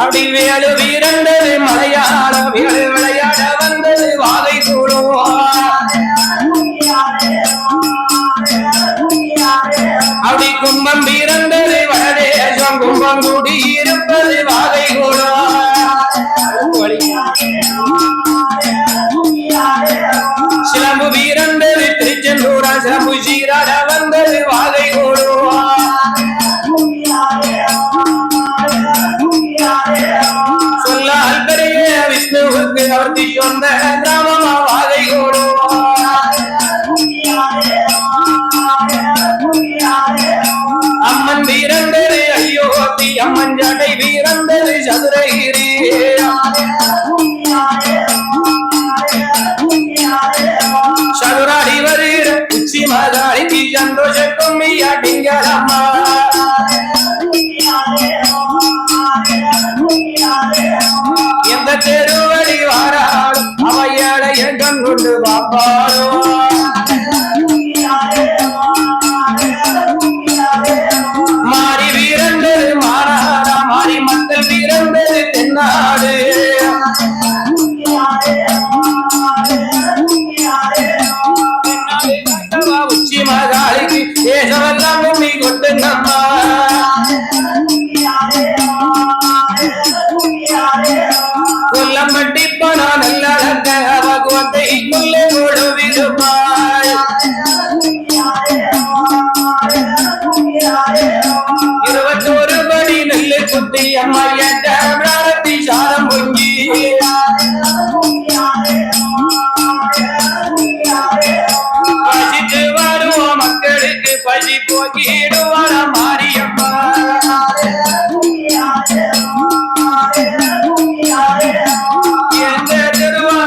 அப்படி வேலு வீரண்டது மலையாள வேலு விளையாட வந்தது வாகை கூடும் அப்படி கும்பம் வீரண்டது வடதேசம் கும்பம் கூடி இருப்பது வாகை கூடும் சிலம்பு வீரண்டது திருச்செந்தூரா சிலம்பு சீராட வந்தது வாகை கூடும் சொல்லால் பெரிய விஷ்ணுவுக்கு அவர்த்தி சொந்த கிராமமா வாகை கூடும் அம்மன் வீரண்டது அயோத்தி அம்மன் ஜடை வீரண்டது சதுரகிரி சதுராடி வருகிற உச்சி மகாளிக்கு சந்தோஷ கும்மியாட்டிங்களம்மா எந்த தெருவடி வாராலும் அவையாட எங்கம் கொண்டு பாப்பாரோ மாறி வீரண்டது மாறாடா மாறி மக்கள் வீரண்டது தென்னாடு உச்சி மகாளிக்கு தேசமெல்லாம் கும்மி கொட்டுங்கம்மா கொல்லம்பட்டி போனா நல்ல பகவத்தை கொள்ளை கொடுவிடுப்பாய் 21 படி நெல்லு குத்தி அம்மா எட்டி சாரம் பொங்கி பசித்து வருவோம் மக்களுக்கு பசி போக்கிடுவார மாரியம்மா எந்த தெருவா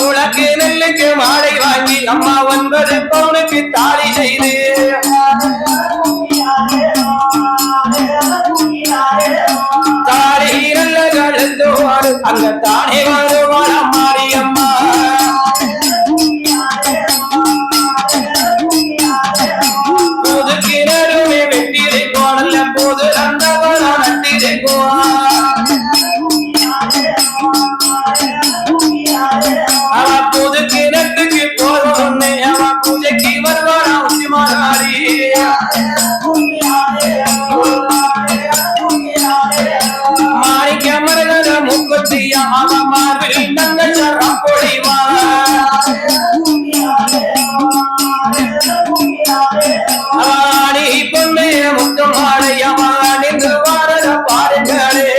உனக்கு நெல்லுக்கு மாலை வாங்கி அம்மா 9 பவுனுக்கு தாலி செய்து தாலி நல்ல கழுந்தோடு அங்க தானே வருவார மாரியம்மா போது கிணறுமே வெட்டிருக்கோம் நல்ல போது அந்தவன நட்டிருக்கோம் அவ போது கிணத்துக்கு போதும் அவ பூஜைக்கு வருவாரா உச்சி மகாளி மாணிக்க மரகத முக்குத்தியா அவ மார்பில் தங்க சரம் பொழிவா ஆடி பொண்ணே முத்தமாடை அம்மா நின்று வாரத பாருங்களே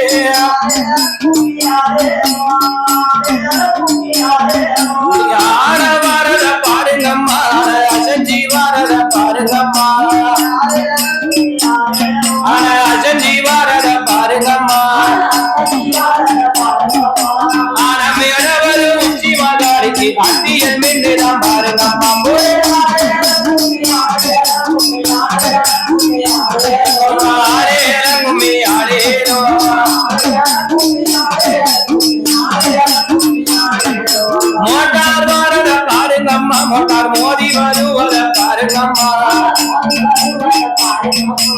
ஆட வாரத பாருங்கம்மா அசஞ்சி வாரத பாருங்கம்மா அசஞ்சி வாரத பாருங்கம்மா ஆனமையடவர் உச்சி மகாளிக்கு அத்தியல் மின்னுதான் பாருங்கம்மா ஆரே இறங்குமி ஆரேரோ மோட்டார் வாரத பாருங்கம்மா மோட்டார் மோதி வருவத பாருங்கம்மா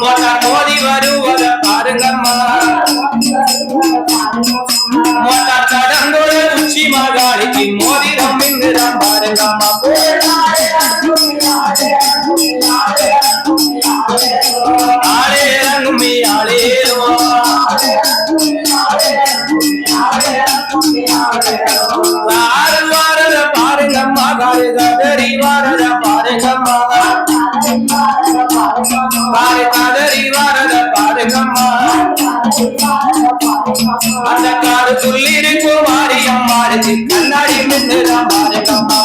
மோட்டார் மோதி வருவத பாருங்கம்மா மோட்டார் கடந்தோட உச்சி மகாளிக்கு மோதிரம் மின்னுதான் பாருங்கம்மா ஆளே இறங்குமி ஆளேரோ ஆறு வாரத பாருங்கம்மா காரு கதறி வாரத பாருங்கம்மா காரு கதறி வாரத பாருங்கம்மா அந்த காரு சொல்லிருக்கும் மாரியம்மாளுக்கு கண்ணாடி மின்னுதான் பாருங்கம்மா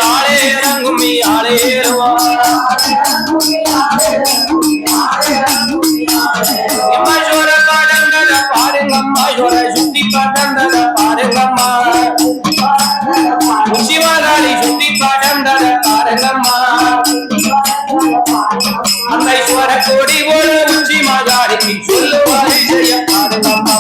ஆளே இறங்குமி ஆளேருவா எம்மா பாடங்கத பாருங்கம்மா சுத்தி பாடங்கத பாருங்கம்மா உச்சி மகாளி சுத்தி பாடங்கத பாருங்கம்மா அந்த ஈஸ்வர கோடி போல உச்சி மகாளிக்கு சொல்லுவாரி செய்ய பாருங்கம்மா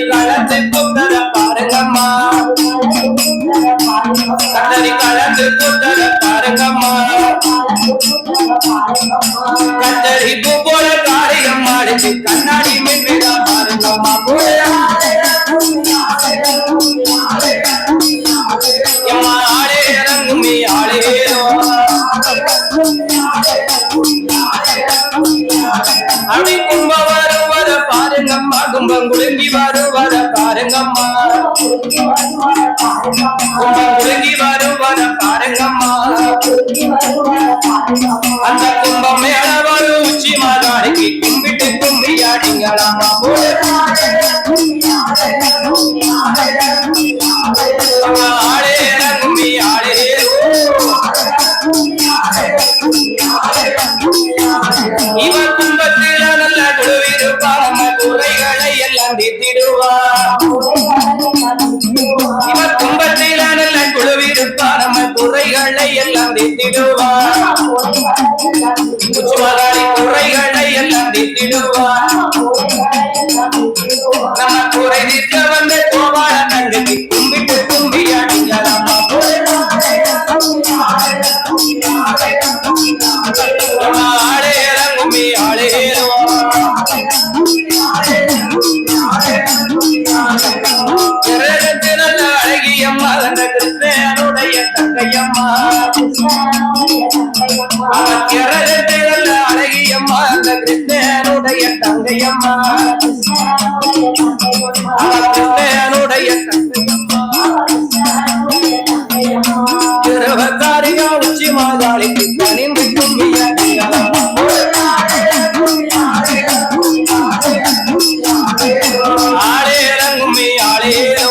களத்து புத்தர பாருங்கம்மா கத்தரி களத்து புத்தர பாருங்கம்மா கத்தரி பூ போல காரியம் மாடிச்சு கண்ணாடி மின்னிடா பாருங்கம்மா ஆளே இறங்குமே ஆளேரோ அப்படி கும்ப வருவத பாருங்கம்மா கும்பம் குலுங்கி வருவத பாருங்கம்மா கும்பம் குலுங்கி வருவத பாருங்கம்மா அந்த கும்பம் மேல வரும் உச்சி மாதாடிக்கு கும்பிட்டு கும்பியாடிங்களாமா ஆளே இறங்குமே ஆளேரோ இவர் கும்பத்தில நல்ல குழுவிருப்பார் நம்ம குறைகளை எல்லாம் தீர்த்திடுவார் இவர் கும்பத்தில நல்ல குழுவிருப்பார் நம்ம குறைகளை எல்லாம் தீர்த்திடுவார் உச்சுமகாரி குறைகளை எல்லாம் தீர்த்திடுவார் நம்ம குறை தீர்க்க வந்த கோபால தங்கத்தை கும்பிட்டு கும்பியாடிங்களாமா ஆளே இறங்குமே ஆளேரோ நல்ல அழகியம்மா அந்த கிருஷ்ணனுடைய தங்கையம்மா நல்ல அழகியம்மா அந்த கிருஷ்ணனுடைய தங்கையம்மா கிருஷ்ணனுடைய தங்கையம்மா திருவத்தாரியா உச்சி மாதாளிக்கு பணிந்து கும்பியாடிங்களாமா ஆளே இறங்குமே ஆளேரோ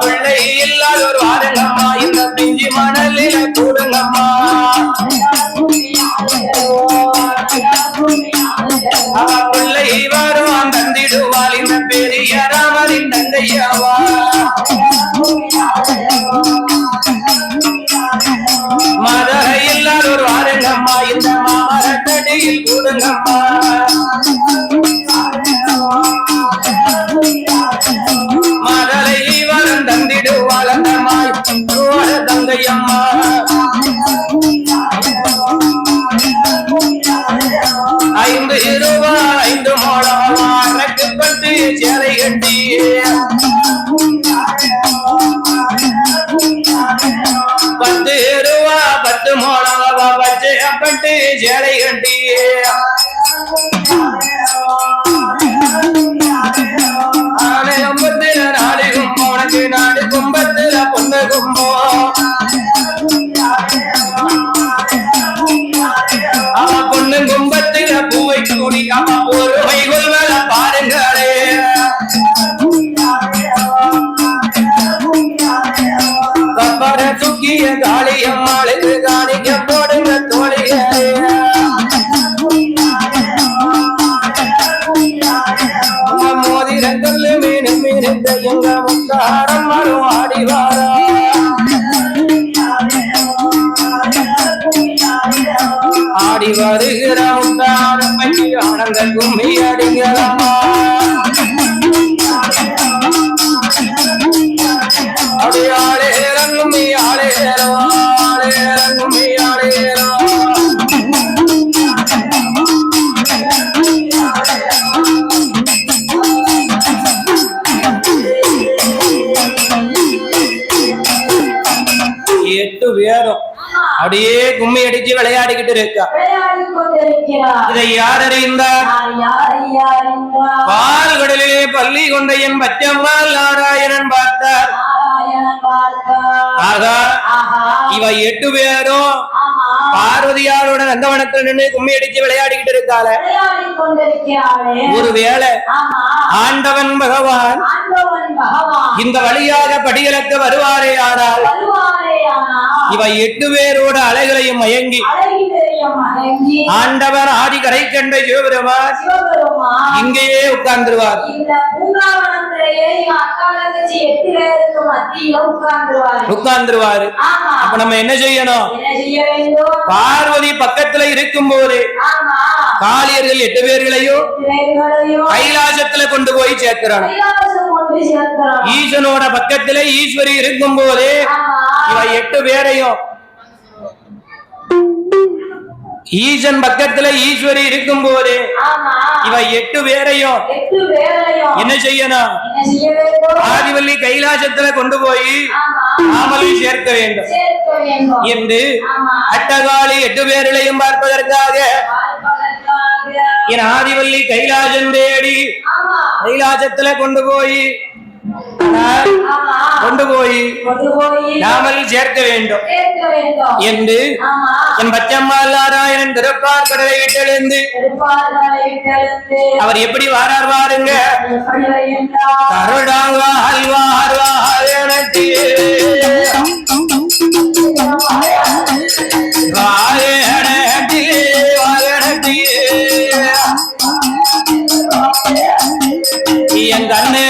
பிள்ளை இல்லாத ஒரு வாருங்கம்மா இந்த பிஞ்சி மணலில கூடுங்கம்மா பிள்ளை வரும் தந்திடுவாள் இந்த பெரிய ராமரின் தந்தையாவா மதுரை இல்லாத ஒரு வாருங்கம்மா இந்த மாமரத்தடியில் கூடுங்கம்மா மதுரை வரும் தந்திடுவாள் அந்த மாய் தந்தையம்மா ஐந்து ரூபாய் 5 மோளம் அரைக்கப்பட்டு சேலை கட்டி 10 ரூபாய் 10 மோளம் வச்சப்பட்டு சேலை கட்டி ஆனை கும்பத்தில நாடு கும்பம் உனக்கு நாடு கும்பத்தில பொண்ணு கும்பம் அவ பொண்ணு கும்பத்தில பூவை கூடி அவ பொறுமை கொள்வத பாருங்களே கப்பர சுக்கிய காளியம்மாளுக்கு காணிக்க போடுங்க தோழிகளே மோதிரங்கல் மீன் மீனிந்த எங்க முத்தாரம் மரம் ஆடிவாரா ஆடி வருகிற முத்தாரம் பற்றி ஆனந்த கும்மி அடிங்களாமா அப்படி ஆளே இறங்குமி ஆளேரோ ஆளே இறங்குமி ஆளேரோ எட்டு பேரும் அப்படியே கும்மி அடிச்சு விளையாடிக்கிட்டு இருக்கா. இதை யார் அறிந்தார்? பால்கடலிலே பள்ளி கொண்ட என் பச்சம்மாள் நாராயணன் பார்த்தார். ஆகா இவ 8 பேரும் பார்வதியாரோட நந்தவனத்தில் நின்று கும்மி அடிச்சு விளையாடிக்கிட்டு இருக்காள. ஒருவேளை ஆண்டவன் பகவான் இந்த வழியாக படிகளுக்கு வருவாரே ஆனால் இவ 8 பேரோட அலைகளையும் மயங்கி ஆண்டவர் ஆதி கரை கண்ட சிவபெருமான் இங்கேயே உட்கார்ந்துருவார். உட்கார்ந்துருவாரு. அப்ப நம்ம என்ன செய்யணும்? பார்வதி பக்கத்துல இருக்கும் போது காளியர்கள் 8 பேர்களையும் கைலாசத்துல கொண்டு போய் சேர்க்கிறான். ஈசனோட பக்கத்துல ஈஸ்வரி இருக்கும் போது இவ 8 பேரையும், ஈசன் பக்கத்துல ஈஸ்வரி இருக்கும் போது இவ 8 பேரையும் என்ன செய்யணும்? ஆதிவள்ளி கைலாசத்துல கொண்டு போய் நாமளே சேர்க்க வேண்டும் என்று அட்டகாளி 8 பேர்களையும் பார்ப்பதற்காக என் ஆதிவள்ளி கைலாசம் தேடி கைலாசத்துல கொண்டு போய் நாமல் சேர்க்க வேண்டும் என்று என் பச்சம்மா நாராயணன் திருப்பார் கடலை விட்டெழுந்து அவர் எப்படி வாரார் பாருங்க. என் கண்ணே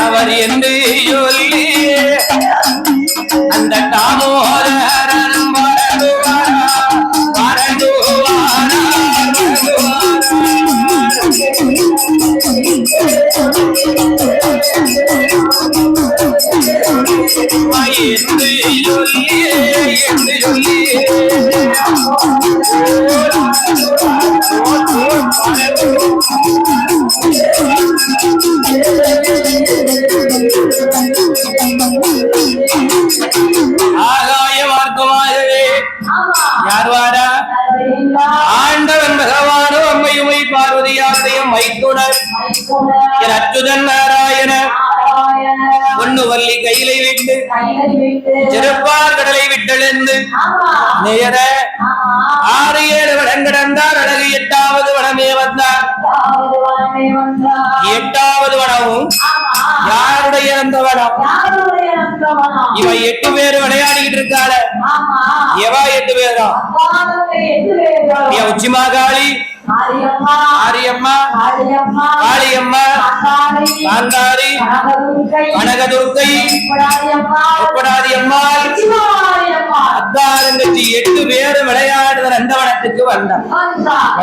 அவர் என்று சொல்லி அந்த தாமோதரன் ஆகாய மார்க்கமாகவே யார் வாரா? ஆண்டவன் பகவானோ அம்மையுமை பார்வதியாரையும் மைத்துனர் என் அச்சுதன் நாராயண ஒன்னு வள்ளி கையிலை விட்டு சிறப்பார் கடலை விட்டெழுந்து நேர 6-7 வடம் கடந்தார். அழகு 8வது வடமே வந்தார். 8வது வடமும் யாருடைய அந்த வடம்? இவ 8 பேர் விளையாடிக்கிட்டு இருக்காள. எவா 8 பேரா? உச்சிமாகாளி, ஆரியம்மா, காளியம்மா, காந்தாரி, கனகதுர்க்கை, உப்படாதியம்மாள், அத்தாரங்கச்சி 8 பேர் விளையாடுற நந்தவனத்துக்கு வந்தான்.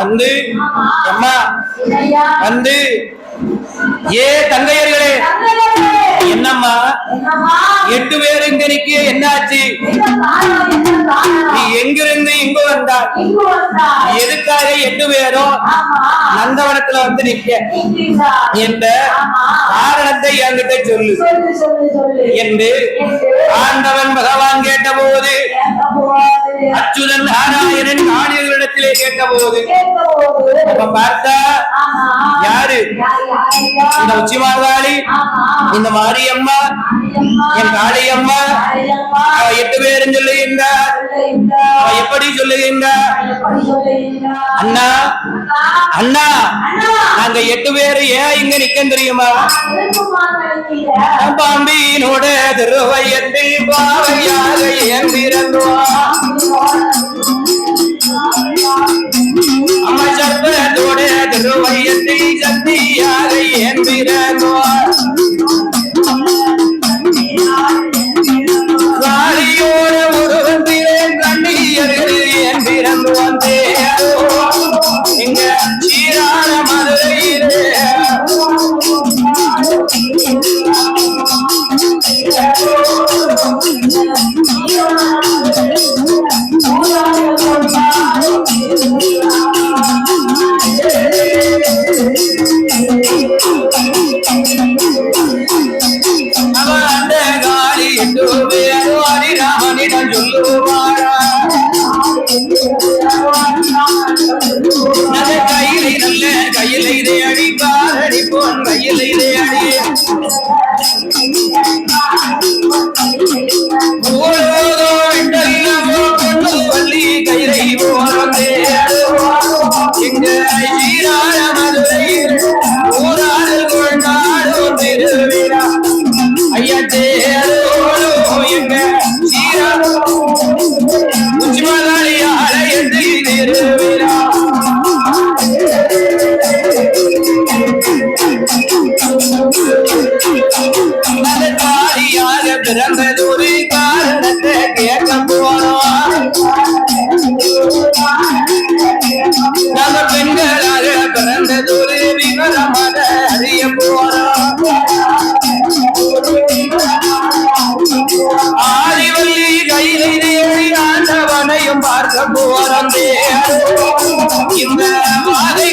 வந்து அம்மா வந்து ஏ தங்கையர்களே, என்னம்மா 8 பேர் இங்க நிக்க என்னாச்சு? நீ எங்கிருந்து இங்கு வந்தாய்? எதுக்காக 8 பேரும் நந்தவனத்துல வந்து நிக்க என்ற காரணத்தை என்கிட்ட சொல்லு என்று ஆண்டவன் பகவான் கேட்ட போது, அச்சுதன் நாராயணன் காளியர்களிடத்திலே கேட்ட போது பார்த்தா யாரு? இந்த உச்சிமாகாளி, இந்த மாரியம்மா, என் காளியம்மா. அவ 8 பேரும் சொல்லுகின்றார். அவ எப்படி சொல்லுகின்றார்? அண்ணா அண்ணா, நாங்க 8 பேரு ஏன் இங்க நிக்க தெரியுமா? பாம்பியினோட திருவையத்தில் பாவையாக ஏந்திருந்தோம். அம்மா சப்பரத்தோட திருவையத்தில் சக்தியாக ஏந்திருந்தோம். பிறந்து வந்தேரோ இங்க சீரான மதுரையிலே ராமனிடம் சொல்லுவாரா கையிலை நல்ல கையிலை இதை அடிக்கார் அடிப்போன் கையிலை இதை அடி பள்ளி கையிலை போறே இங்க சீரான மதுரையில் ஊராடல் கொண்டாடோ திருவிழா ஐயா தேரோடு எங்க சீரான உச்சிமலாளி ஆலயத்தில் திருவிழா காலியாக பிறந்தது ஒரு காரணத்தை கேட்க போறோம் நம்ம பெண்களாக பிறந்தது ஒரு விவரமாக அறிய போறோம் ஆதிவல்லி கையிலை தேடி ஆண்டவனையும் பார்க்க போறோம் இந்த மாதை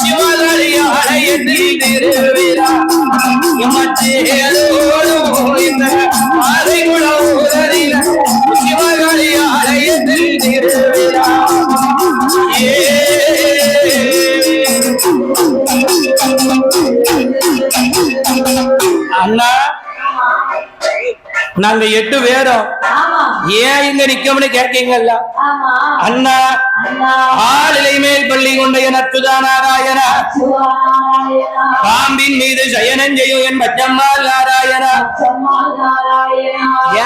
சிவகாரி ஆலயத்தில் திருவிழா இந்த மாதை குளம் சிவகாரி ஆலயத்தில் திருவிழா அண்ணா நாங்க 8 பேரும் ஏன் இங்க நிக்கோம்னு கேட்கீங்கல்ல அண்ணா ஆளிலை மேல் பள்ளி கொண்ட என் அற்புத நாராயணா பாம்பின் மீது சயனம் செய்யும் என் பச்சம்மாள் நாராயணா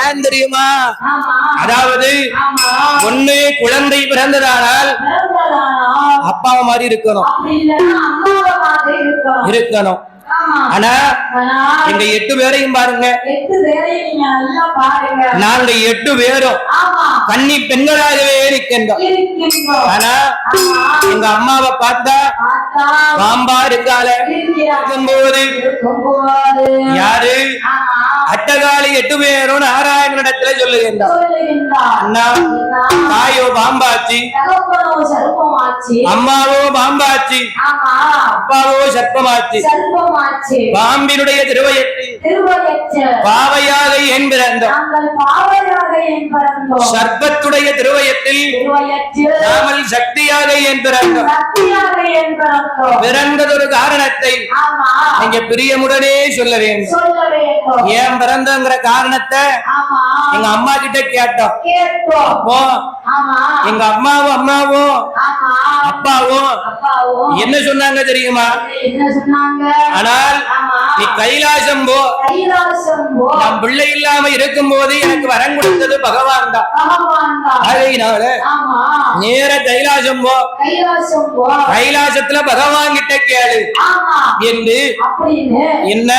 ஏன் தெரியுமா அதாவது ஒண்ணு குழந்தை பிறந்ததானால் அப்பா மாதிரி இருக்கணும் ஆனா எங்க 8 பேரையும் பாருங்க நாங்க 8 பேரும் கன்னி பெண்களாகவே இருக்கின்றோம் ஆனா எங்க அம்மாவை பார்த்தா பாம்பா இருக்கும்போது யாரு அட்டகாலி 8 பேரும் நாராயணனிடத்துல சொல்லுகின்றார் அண்ணா தாயோ பாம்பாச்சி அம்மாவோ பாம்பாச்சி அப்பாவோ சர்ப்பமாச்சி பாம்பினுடைய திருவயத்தில் பாவையாக என் பிறந்தோம் சர்ப்பத்துடைய திருவயத்தில் நாமல் சக்தியாக என் பிறந்தோம் பிறந்ததொரு காரணத்தை நீங்க பிரியமுடனே சொல்ல வேண்டும் ஏன் பிறந்தங்கிற காரணத்தை எங்க அம்மா கிட்ட கேட்டோம் அப்போ எங்க அம்மாவும் அப்பாவும் என்ன சொன்னாங்க தெரியுமா ஆனால் நீ கைலாசம் போ நம் பிள்ளை இல்லாம இருக்கும் போது எனக்கு வரம் கொடுத்தது பகவான் தான் அதனால நேர கைலாசம் போ கைலாசத்துல பகவான் கிட்ட கேளு என்று என்ன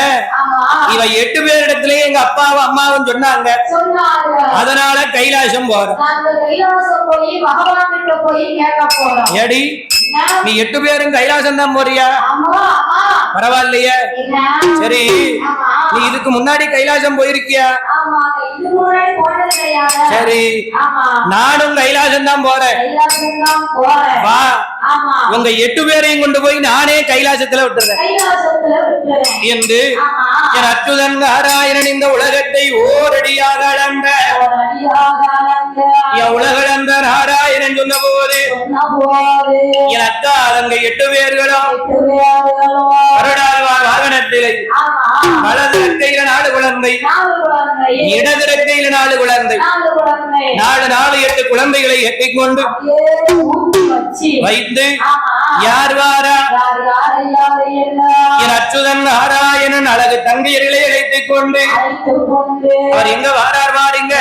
இவ 8 பேரிடத்துல எங்க அப்பாவும் அம்மாவும் சொன்னாங்க அதனால கைலாசம் போறோம் ஏடி நீ 8 பேரும் கைலாசம் தான் போறியா பரவாயில்லையே சரி நீ இதுக்கு முன்னாடி கைலாசம் போயிருக்கியா சரி நானும் கைலாசம் தான் போறேன் வா உங்க 8 பேரையும் கொண்டு போய் நானே கைலாசத்துல விட்டுறேன் என்று என் அச்சுதன் நாராயணன் இந்த உலகத்தை ஓரடியாக அளந்த என் உலகளந்த நாராயணன் சொன்ன போது என் அக்கா அங்க 8 பேர்களும் கருடாழ்வார் வாகனத்திலே வலது இறக்கையில 4 குழந்தை இடது இறக்கையில 4 குழந்தை 4 8 குழந்தைகளை எட்டிக்கொண்டு வைத்து யார் வாரா என் அச்சுதன் நாராயணன் அழகு தங்கையர்களை அழைத்துக் கொண்டு அவர் எங்க வாரார் வாருங்க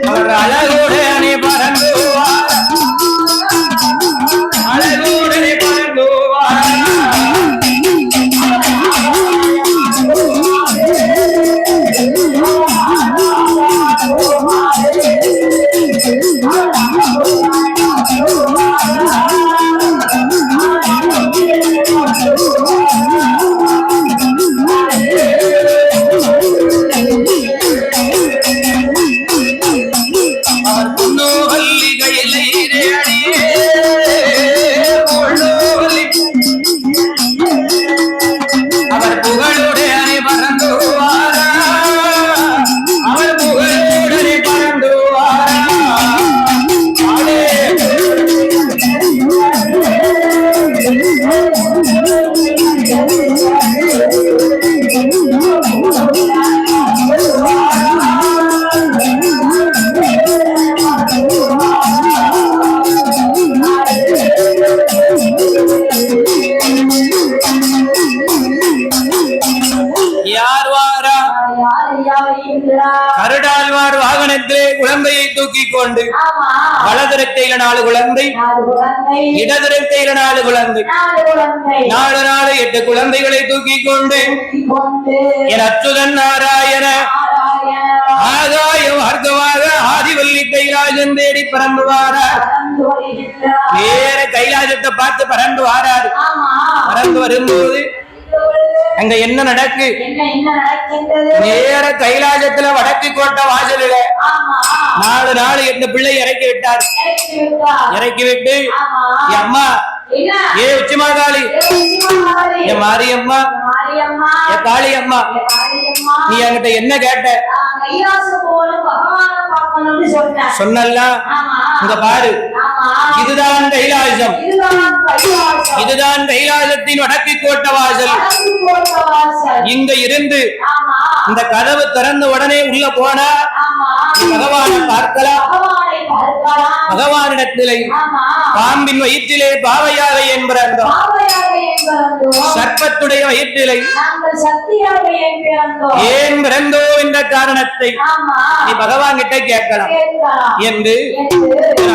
அவர் அழகுடனே பறந்து அழகுடனே பறந்து குழந்தையை தூக்கி கொண்டு வலதுரைக்கையில 4 குழந்தை, இடதுரைக்கையில 4 குழந்தை, 4 8 குழந்தைகளை தூக்கி கொண்டு என் அச்சுதன் நாராயண ஆகாய மார்க்கமாக ஆதிவல்லி கைலாசம் தேடி பறந்து வாரார். நேர கைலாசத்தை பார்த்து பறந்து வாராரு. பறந்து வரும்போது அங்க என்ன நடக்கு? நேர கைலாசத்துல வடக்கு கோட்டை வாசலில 4 8 பிள்ளை இறக்கி விட்டார். இறக்கி விட்டு அம்மா ஏ உச்சிமாகாளி, என் மாரியம்மா, என் காளி அம்மா, நீ என்கிட்ட என்ன கேட்ட? சொன்னல்ல, இங்க பாரு, இதுதான் கைலாசம், இதுதான் கைலாசத்தின் வடக்கு கோட்டை வாசல். இங்க இருந்து இந்த கதவு திறந்த உடனே உள்ள போனா பகவானை பார்க்கலாம். பகவானிடத்திலே பாம்பின் வயிற்றிலே பாவையாக என்பர், சர்ப்பத்துடைய வயிற்றிலே ஏன் பிறந்தோ என்ற காரணத்தை நீ பகவான் கிட்ட கேட்கலாம் என்று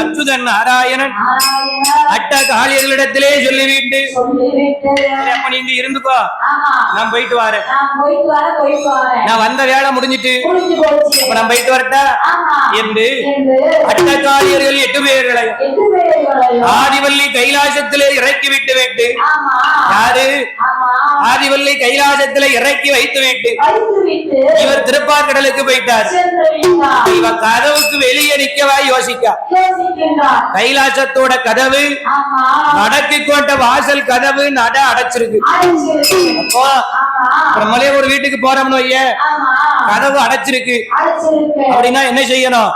அச்சுதன் நாராயணன் அட்ட காளியர்களிடத்திலே சொல்லிவிட்டு நீங்க இருந்துக்கோ, நான் போயிட்டு வரேன், நான் வந்த வேலை முடிஞ்சிட்டு நான் போயிட்டு வரட்டா என்று அட்ட காளியர்கள் 8 பேர்களை ஆதிவல்லி கைலாசத்திலே இறக்கி விட்டு விட்டு, யாரு ஆதிவல்லி கைலாசத்திலே இறக்கி வைத்து விட்டு இவர் திருப்பார்கடலுக்கு போயிட்டார். இவர் கதவுக்கு வெளியே நிக்கவா யோசிக்க, கைலாசத்தோட கதவு நடக்கு கோட்ட வாசல் கதவு நட அடைச்சிருக்கு. அப்போ நம்மளே ஒரு வீட்டுக்கு போறோம்னு வைய, கதவு அடைச்சிருக்கு அப்படின்னா என்ன செய்யணும்?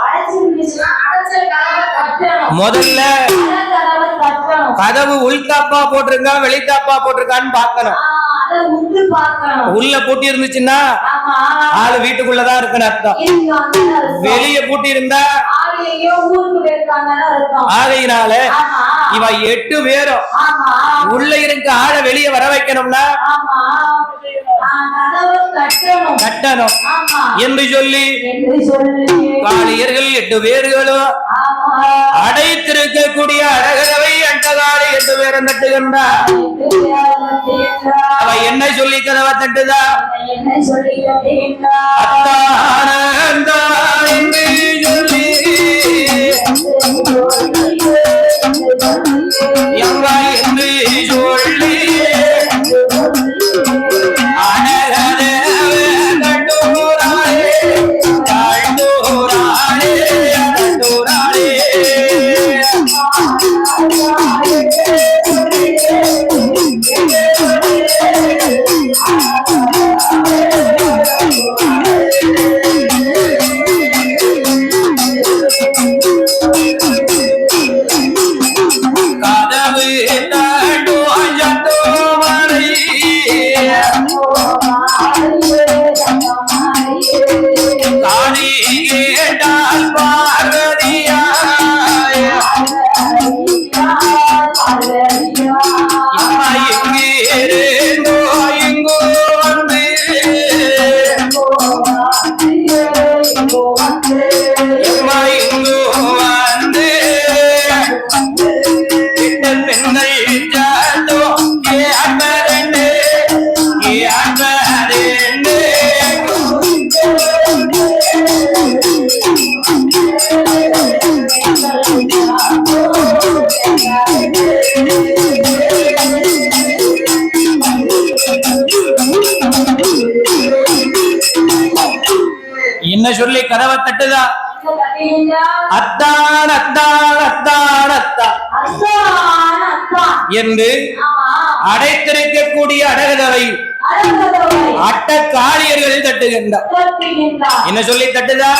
முதல்ல கதவு உள்தாப்பா போட்டிருக்கா வெளித்தாப்பா போட்டிருக்கான்னு பாக்கணும். உள்ள பூட்டி இருந்துச்சுன்னா ஆளு வீட்டுக்குள்ளதான் இருக்குன்னு அர்த்தம். வெளியே பூட்டி இருந்தா ஆகையினால இவ 8 பேரும் உள்ள இருக்க ஆளை வெளியே வர வைக்கணும்னா கட்டணும் என்று சொல்லி காளியர்கள் 8 பேர்களும் அடைத்திருக்கக்கூடிய அழகரவை அண்டகாரி 8 பேரும் தட்டுகின்றார். அவ என்ன சொல்லி கதவை தட்டுதா? அத்தானந்தா என்று சொல்லி எங்க என்று சொல்லி என்ன சொல்லி கதவை தட்டுதா? அத்தான் அத்தான் அத்தான் அத்தான் என்று அடைத்திருக்கக்கூடிய அடகதவை அட்ட காளியர்கள் தட்டுகின்றார். என்ன சொல்லி தட்டுதா?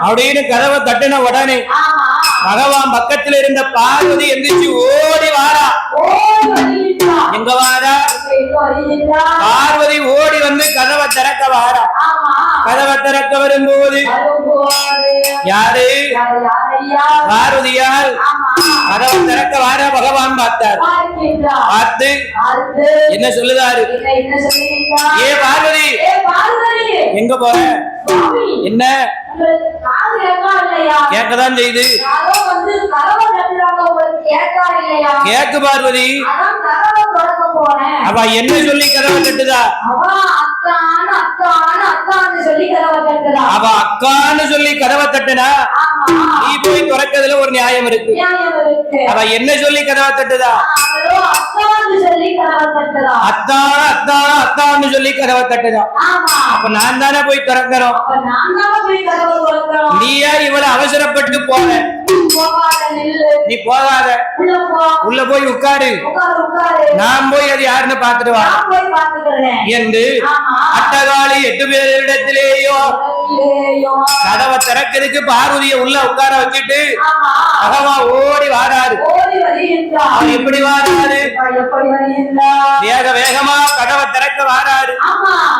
அப்படின்னு கதவை தட்டின உடனே பகவான் பக்கத்தில் இருந்த பார்வதி எந்திரிச்சு ஓடி வாரா. எங்க வாரா? பார்வதி ஓடி வந்து கதவை திறக்க வாரா. கதவை திறக்க வரும்போது யாரு? பார்வதியால் கதவை திறக்க வார பகவான் பார்த்தார். பார்த்து என்ன சொல்லுதாரு? ஏ பார்வதி, எங்க போற? என்ன கேட்கதான் செய்து கேக்கு பார்வதி. அவ என்ன சொல்லி கதவை தட்டுதா? அவ அக்கான்னு சொல்லி கதவை தட்டுனா நீ போய் துறக்கிறதுல ஒரு நியாயம் இருக்கு. அவ என்ன சொல்லி கதவை தட்டுதா? அத்தா அத்தா அத்தான்னு சொல்லி கதவை தட்டுதா. அப்ப நான் தானே போய் திறக்கிறோம். நீயா இவ்வளவு அவசரப்பட்டு போற? நீ போகாத, உள்ள போய் உட்காரு, நான் போய் அது யாருன்னு பாத்துட்டு வா என்று அட்டகாளி 8 பேரிடத்திலேயோ கதவை திறக்கிறதுக்கு பார்வதியை உள்ள உட்கார வச்சுட்டு பகவான் ஓடி வாராரு. எப்படி வாராரு? வேக வேகமா கதவை திறக்க வாராரு.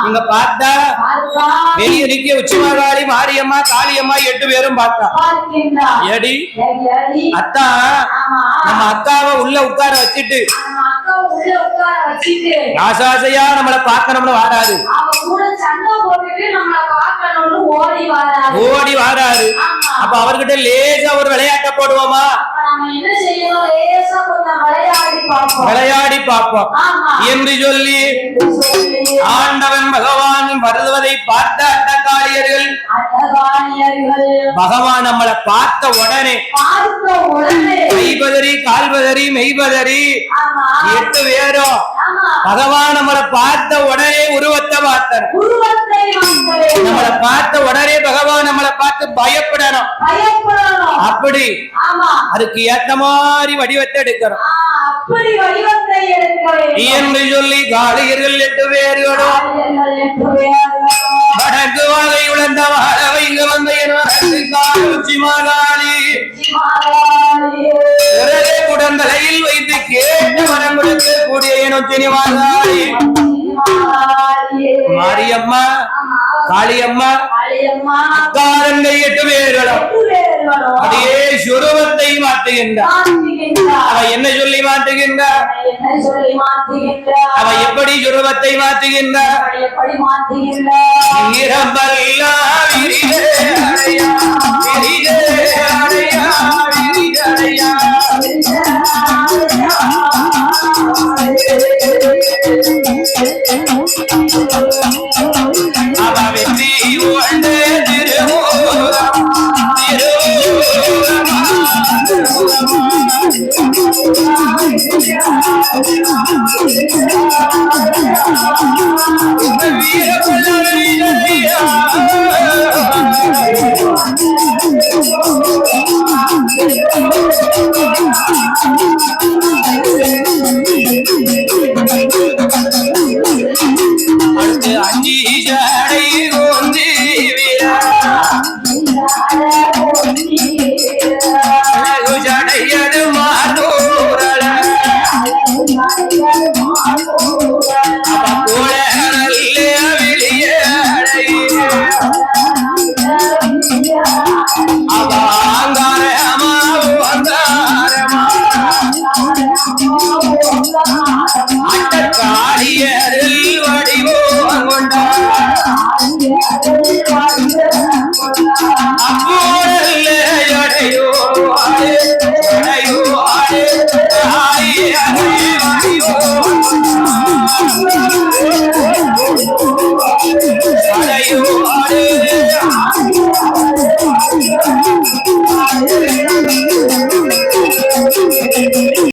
நீங்க பார்த்தா வெளியே நிக்க உச்சிமாகாளி, மாரியம்மா, காளியம்மா 8 பேரும் பார்த்தா. எடி அத்தா, நம்ம அக்காவை உள்ள உட்கார வச்சுட்டு ஆசாசையா நம்மளை பார்க்கணும்னு வாராரு. ஓடி வாராரு. அப்ப அவர்கிட்ட லேசா ஒரு விளையாட்ட போடுவோமா? விளையாடி பார்ப்போம் என்று சொல்லி ஆண்டவன் பகவான் வருவதை பார்த்த அட்டகாளியர்கள் பகவான் நம்மளை பார்த்த உடனே கைபதறி கால்பதறி மெய்பதறி 8 பேரும் பகவான் நம்மளை பார்த்த உடனே உருவத்தை பார்த்தார். நம்மளை பார்த்த உடனே பகவான் நம்மளை பார்த்து பயப்படணும். அப்படி அதுக்கு ஏத்த மாதிரி வடிவத்தை எடுக்கிறோம் என்று சொல்லி காளியர்கள் 8 பேர்களும் வடக்கு வாகை உழந்த வாழவை இங்க வந்த உச்சிமாகாளி குடந்தலையில் வைத்து கேட்டு வரம் கொடுக்க கூடிய நொச்சினிமாகாளி மாரியம்மா, காளியம்மா, அக்காரங்கள் 8 பேர்களும் அப்படியே சுரூபத்தை மாற்றுகின்றார். அவ என்ன சொல்லி மாற்றுகின்றார்? அவ எப்படி சுரூபத்தை மாற்றுகின்றார்? அவ வெற்றி உண்டு அடுத்து 5 ஜடை ஓந்தி ஜடையது மானூரல